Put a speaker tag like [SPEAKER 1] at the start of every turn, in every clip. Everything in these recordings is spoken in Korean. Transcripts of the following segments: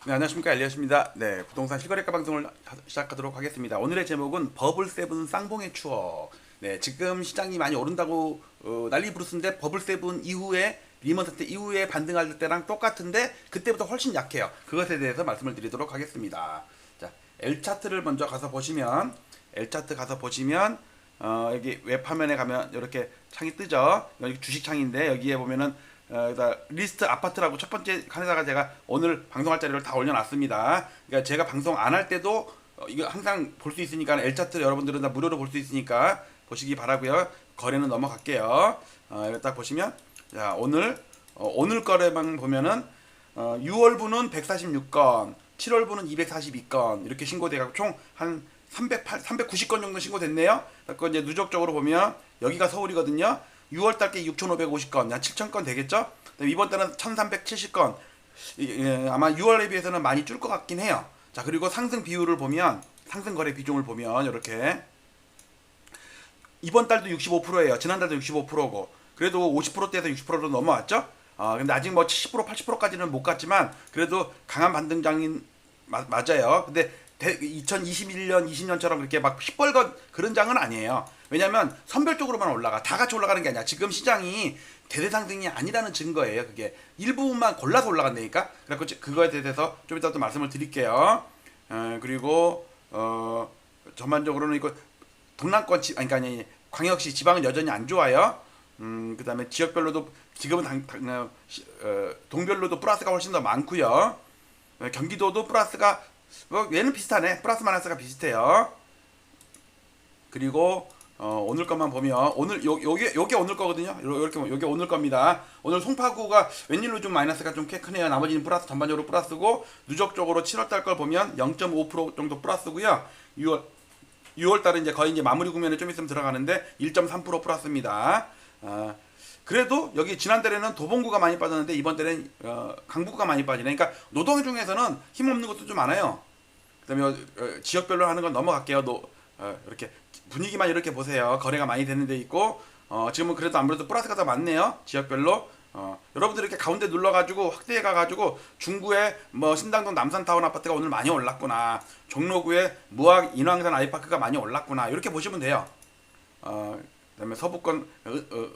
[SPEAKER 1] 네, 안녕하십니까, 엘리엇입니다. 네, 부동산 실거래가 방송을 시작하도록 하겠습니다. 오늘의 제목은 버블세븐 쌍봉의 추억. 네, 지금 시장이 많이 오른다고 난리 부르스는데 버블세븐 이후에 리먼 사태 이후에 반등할 때랑 똑같은데 그때부터 훨씬 약해요. 그것에 대해서 말씀을 드리도록 하겠습니다. 자, L 차트를 먼저 가서 보시면 L 차트 가서 보시면 여기 웹 화면에 가면 이렇게 창이 뜨죠. 여기 주식 창인데 여기에 보면은 리스트 아파트라고 첫 번째 칸에다가 제가 오늘 방송할 자료를 다 올려놨습니다. 그러니까 제가 방송 안 할 때도 이거 항상 볼 수 있으니까 L 차트 여러분들은 다 무료로 볼 수 있으니까 보시기 바라고요. 거래는 넘어갈게요. 이거 딱 보시면 자 오늘 거래만 보면은 6월분은 146건, 7월분은 242건 이렇게 신고돼가지고 총 한 390건 정도 신고됐네요. 그리고 이제 누적적으로 보면 여기가 서울이거든요. 6월 달께 6,550건, 한 7,000건 되겠죠? 이번 달은 1,370건. 아마 6월에 비해서는 많이 줄 것 같긴 해요. 자, 그리고 상승 비율을 보면, 상승 거래 비중을 보면, 이렇게. 이번 달도 65%예요. 지난달도 65%고. 그래도 50%대에서 60%로 넘어왔죠? 근데 아직 뭐 70%, 80%까지는 못 갔지만, 그래도 강한 반등장인, 맞아요. 근데 2021년, 20년처럼 그렇게 막 시뻘건 그런 장은 아니에요. 왜냐면 선별적으로만 올라가. 다 같이 올라가는 게 아니야. 지금 시장이 대대상승이 아니라는 증거예요. 그게 일부분만 골라서 올라간다니까. 그래서 그거에 대해서 좀 이따 또 말씀을 드릴게요. 그리고 전반적으로는 이거 동남권 아니 광역시 지방은 여전히 안 좋아요. 그다음에 지역별로도 지금은 동별로도 플러스가 훨씬 더 많고요. 경기도도 플러스가 얘는 비슷하네. 플러스 마이너스가 비슷해요. 그리고 오늘 것만 보면 오늘 요게 오늘 거거든요. 요게 오늘 겁니다. 오늘 송파구가 웬일로 좀 마이너스가 좀 꽤 크네요. 나머지는 플러스, 전반적으로 플러스고 누적적으로 7월 달 걸 보면 0.5% 정도 플러스고요. 6월 달은 이제 거의 이제 마무리 국면에 좀 있으면 들어가는데 1.3% 플러스입니다. 그래도 여기 지난달에는 도봉구가 많이 빠졌는데 이번 달엔 강북구가 많이 빠지네. 그러니까 노동 중에서는 힘없는 것도 좀 많아요. 그다음에 지역별로 하는 건 넘어갈게요. 이렇게 분위기만 이렇게 보세요. 거래가 많이 되는 데 있고 지금은 그래도 아무래도 플러스가 더 많네요. 지역별로. 여러분들 이렇게 가운데 눌러가지고 확대해 가가지고 중구에 뭐 신당동 남산타운 아파트가 오늘 많이 올랐구나. 종로구에 무학 인왕산 아이파크가 많이 올랐구나. 이렇게 보시면 돼요. 그다음에 서북권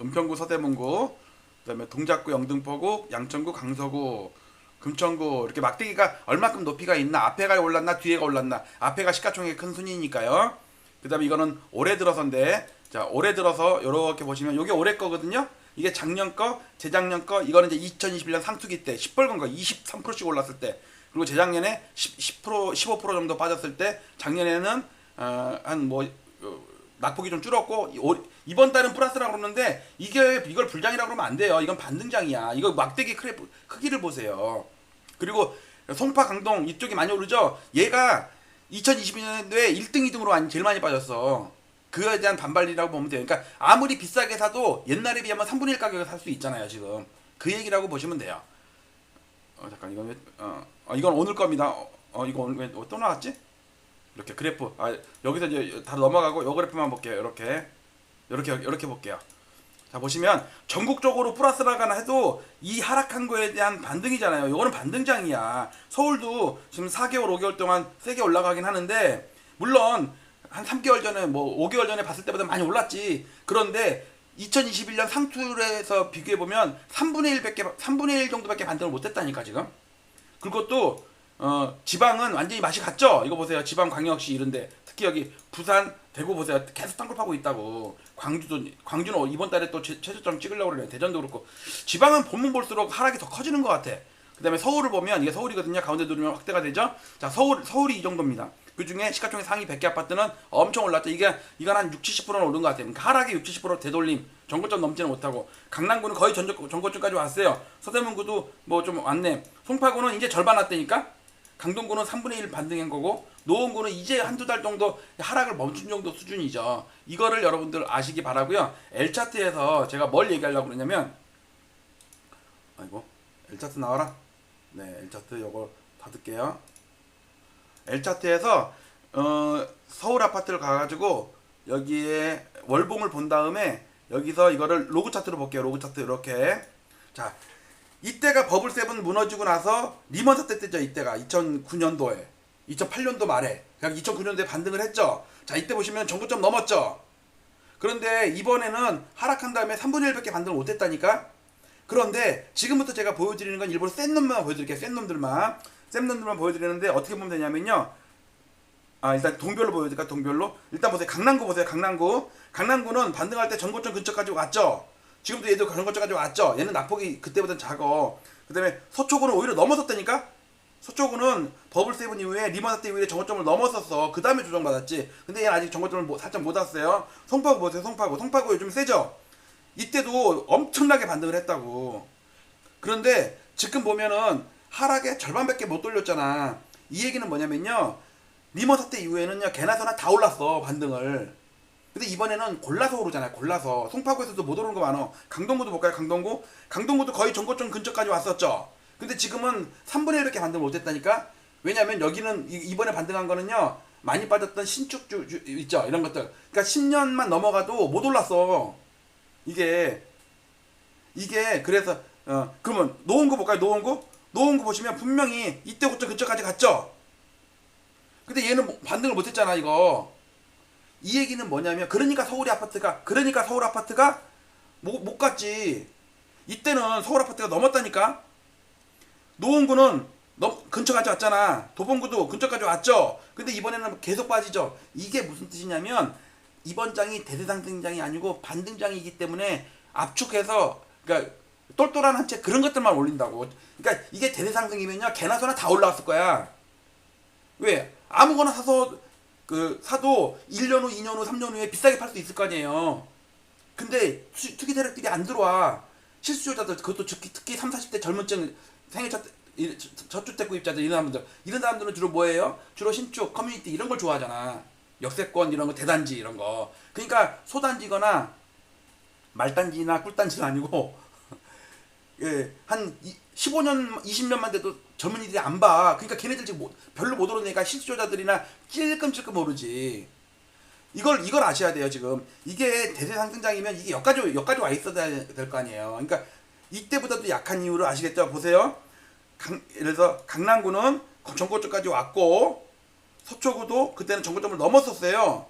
[SPEAKER 1] 은평구 서대문구, 그다음에 동작구 영등포구, 양천구 강서구, 금천구 이렇게 막대기가 얼마큼 높이가 있나, 앞에가 올랐나 뒤에가 올랐나, 앞에가 시가총액 큰 순위니까요. 그다음에 이거는 올해 들어서인데, 자 올해 들어서 이렇게 보시면 이게 올해 거거든요. 이게 작년 거, 재작년 거, 이거는 이제 2021년 상투기 때 시뻘건 거 23%씩 올랐을 때, 그리고 재작년에 10% 15% 정도 빠졌을 때, 작년에는 한뭐 낙폭이 좀 줄었고 이번 달은 플러스라고 그러는데 이걸 불장이라고 그러면 안 돼요. 이건 반등장이야. 이거 막대기 크기를 보세요. 그리고 송파 강동 이쪽이 많이 오르죠. 얘가 2022년도에 1등 2등으로 제일 많이 빠졌어. 그거에 대한 반발이라고 보면 돼요. 그러니까 아무리 비싸게 사도 옛날에 비하면 3분의 1 가격에 살 수 있잖아요. 지금 그 얘기라고 보시면 돼요. 잠깐 이건 이건 오늘 겁니다. 이거 오늘 왜 또 나왔지? 이렇게 그래프 여기서 이제 다 넘어가고 요 그래프만 볼게요. 이렇게 볼게요. 자 보시면 전국적으로 플러스라거나 해도 이 하락한 거에 대한 반등이잖아요. 요거는 반등장이야. 서울도 지금 4개월 5개월 동안 세게 올라가긴 하는데 정도는 한 3개월 전에 뭐 5개월 전에 봤을 때보다 많이 올랐지. 그런데 2021년 상투에서 비교해 보면 3분의 1 정도밖에 반등을 못 했다니까 지금. 그리고 또 지방은 완전히 맛이 갔죠. 이거 보세요. 지방 광역시 이런데 특히 여기 부산, 대구 보세요. 계속 땅굴 파고 있다고. 광주는 이번 달에 또 최저점 찍으려고 그래요. 대전도 그렇고. 지방은 보면 볼수록 하락이 더 커지는 것 같아. 그다음에 서울을 보면 이게 서울이거든요. 가운데 누르면 확대가 되죠. 자 서울이 이 정도입니다. 그 중에 시가총액 상위 100개 아파트는 엄청 올랐죠. 이건 한 60-70%는 오른 것 같아요. 그러니까 하락이 60-70% 되돌림. 전고점 넘지는 못하고. 강남구는 거의 전고점까지 왔어요. 서대문구도 뭐 좀 왔네. 송파구는 이제 절반 왔다니까. 강동구는 3분의 1 반등한 거고, 노원구는 이제 한두 달 정도 하락을 멈춘 정도 수준이죠. 이거를 여러분들 아시기 바라고요. L차트에서 제가 뭘 얘기하려고 그러냐면, L차트 나와라. 네, L차트 요거 받을게요. L차트에서 서울 아파트를 가가지고 여기에 월봉을 본 다음에 여기서 이거를 로그 차트로 볼게요. 로그 차트 이렇게. 자 이때가 버블 세븐 무너지고 나서 리먼 사태 때죠. 이때가 2009년도에 2008년도 말에 그냥 2009년도에 반등을 했죠. 자, 이때 보시면 정고점 넘었죠. 그런데 이번에는 하락한 다음에 3분의 1밖에 반등을 못했다니까. 그런데 지금부터 제가 보여드리는 건 일부러 센 놈만 보여드릴게요. 센 놈들만 보여드리는데 어떻게 보면 되냐면요. 일단 동별로 보여드릴까? 동별로 일단 보세요. 강남구 보세요. 강남구는 반등할 때 전고점 근처까지 왔죠. 지금도 얘도 전고점까지 왔죠. 얘는 낙폭이 그때보다 작어. 그 다음에 서초구는 오히려 넘어섰다니까. 서초구는 버블 세븐 이후에 리먼 사태 이후에 정고점을 넘었었어. 그 다음에 조정받았지. 근데 얘는 아직 정고점을 살짝 못 왔어요. 송파구 보세요. 송파구 요즘 세죠. 이때도 엄청나게 반등을 했다고. 그런데 지금 보면은 하락의 절반밖에 못 돌렸잖아. 이 얘기는 뭐냐면요. 리먼 사태 이후에는요. 개나 소나 다 올랐어. 반등을. 근데 이번에는 골라서 오르잖아요. 골라서. 송파구에서도 못 오르는 거 많어. 강동구도 볼까요? 강동구도 거의 정고점 근처까지 왔었죠. 근데 지금은 3분의 1밖에 반등을 못했다니까. 왜냐면 여기는 이번에 반등한 거는요. 많이 빠졌던 신축주 있죠. 이런 것들. 그러니까 10년만 넘어가도 못 올랐어. 이게 그래서 그러면 노원구 볼까요? 노원구 보시면 분명히 이때 고점 근처까지 갔죠. 근데 얘는 반등을 못했잖아. 이거 이 얘기는 뭐냐면 그러니까 서울 아파트가 못 갔지. 이때는 서울 아파트가 넘었다니까. 노원구는 근처까지 왔잖아. 도봉구도 근처까지 왔죠. 근데 이번에는 계속 빠지죠. 이게 무슨 뜻이냐면 이번 장이 대대상승장이 아니고 반등장이기 때문에 압축해서 그러니까 똘똘한 한 채 그런 것들만 올린다고. 그러니까 이게 대대상승이면요. 개나 소나 다 올라왔을 거야. 왜? 아무거나 사도 1년 후, 2년 후, 3년 후에 비싸게 팔 수 있을 거 아니에요. 근데 투기 세력들이 안 들어와. 실수요자들 그것도 특히 3, 40대 젊은층 생애 저주택 구입자들 이런 사람들은 주로 뭐예요? 주로 신축, 커뮤니티 이런 걸 좋아하잖아. 역세권 이런 거, 대단지 이런 거. 그러니까 소단지거나 말단지나 꿀단지는 아니고 한 15년, 20년만 돼도 젊은이들이 안 봐. 그러니까 걔네들 지금 별로 못 오르니까 실수요자들이나 찔끔찔끔 오르지. 이걸 아셔야 돼요. 지금 이게 대세 상승장이면 이게 여기까지 와 있어야 될 거 아니에요. 그러니까 이때보다도 약한 이유를 아시겠죠? 보세요. 예를 들어서 강남구는 전고점까지 왔고 서초구도 그때는 전고점을 넘었었어요.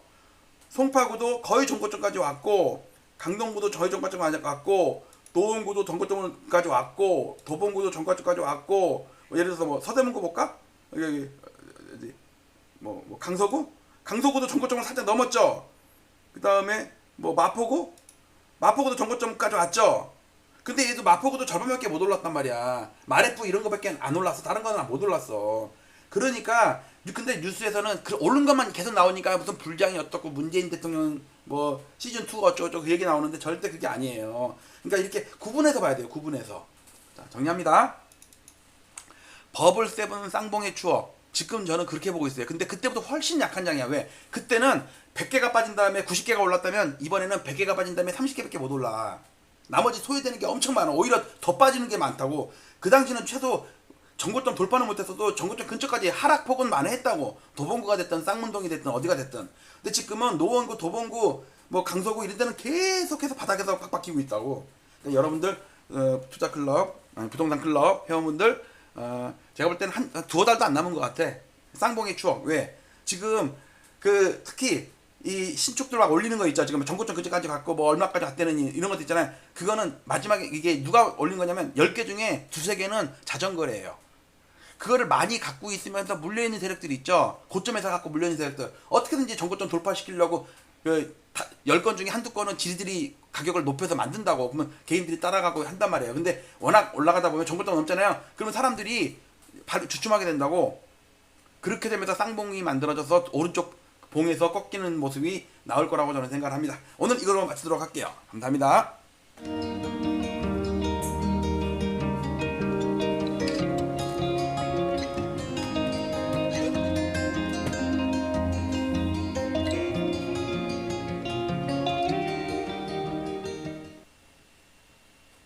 [SPEAKER 1] 송파구도 거의 전고점까지 왔고 강동구도 거의 전고점까지 왔고 노원구도 전고점까지 왔고 도봉구도 전고점까지 왔고 예를 들어서 뭐 서대문구 볼까? 여기 뭐 강서구도 전고점을 살짝 넘었죠. 그 다음에 뭐 마포구도 전고점까지 왔죠. 근데 얘도 마포구도 절반밖에 못 올랐단 말이야. 마레프 이런 거밖에 안 올랐어. 다른 거는 못 올랐어. 그러니까 근데 뉴스에서는 오른 것만 계속 나오니까 무슨 불장이 어떻고 문재인 대통령 뭐 시즌2가 어쩌고저쩌고 그 얘기 나오는데 절대 그게 아니에요. 그러니까 이렇게 구분해서 봐야 돼요. 구분해서. 자, 정리합니다. 버블 세븐 쌍봉의 추억. 지금 저는 그렇게 보고 있어요. 근데 그때보다 훨씬 약한 장이야. 왜? 그때는 100개가 빠진 다음에 90개가 올랐다면 이번에는 100개가 빠진 다음에 30개밖에 못 올라. 나머지 소외되는 게 엄청 많아. 오히려 더 빠지는 게 많다고. 그 당시는 최소 전고점 돌파는 못했어도 전고점 근처까지 하락폭은 많이 했다고. 도봉구가 됐든 쌍문동이 됐든 어디가 됐든. 근데 지금은 노원구, 도봉구, 뭐 강서구 이런 데는 계속해서 바닥에서 팍 박히고 있다고. 그러니까 여러분들 투자클럽, 부동산 클럽 회원분들 제가 볼 때는 한 두어 달도 안 남은 것 같아. 쌍봉의 추억. 왜? 지금 특히 이 신축들 막 올리는 거 있죠. 지금 전고점 근처까지 갔고 뭐 얼마까지 갔다는 이런 것도 있잖아요. 그거는 마지막에 이게 누가 올린 거냐면 10개 중에 두세 개는 자전거래예요. 그거를 많이 갖고 있으면서 물려있는 세력들이 있죠. 고점에서 갖고 물려있는 세력들. 어떻게든지 전고점 돌파시키려고 10건 중에 한두 건은 지들이 가격을 높여서 만든다고. 그러면 개인들이 따라가고 한단 말이에요. 근데 워낙 올라가다 보면 전고점 넘잖아요. 그러면 사람들이 주춤하게 된다고. 그렇게 되면서 쌍봉이 만들어져서 오른쪽 봉에서 꺾이는 모습이 나올 거라고 저는 생각합니다. 오늘 이걸로 마치도록 할게요. 감사합니다.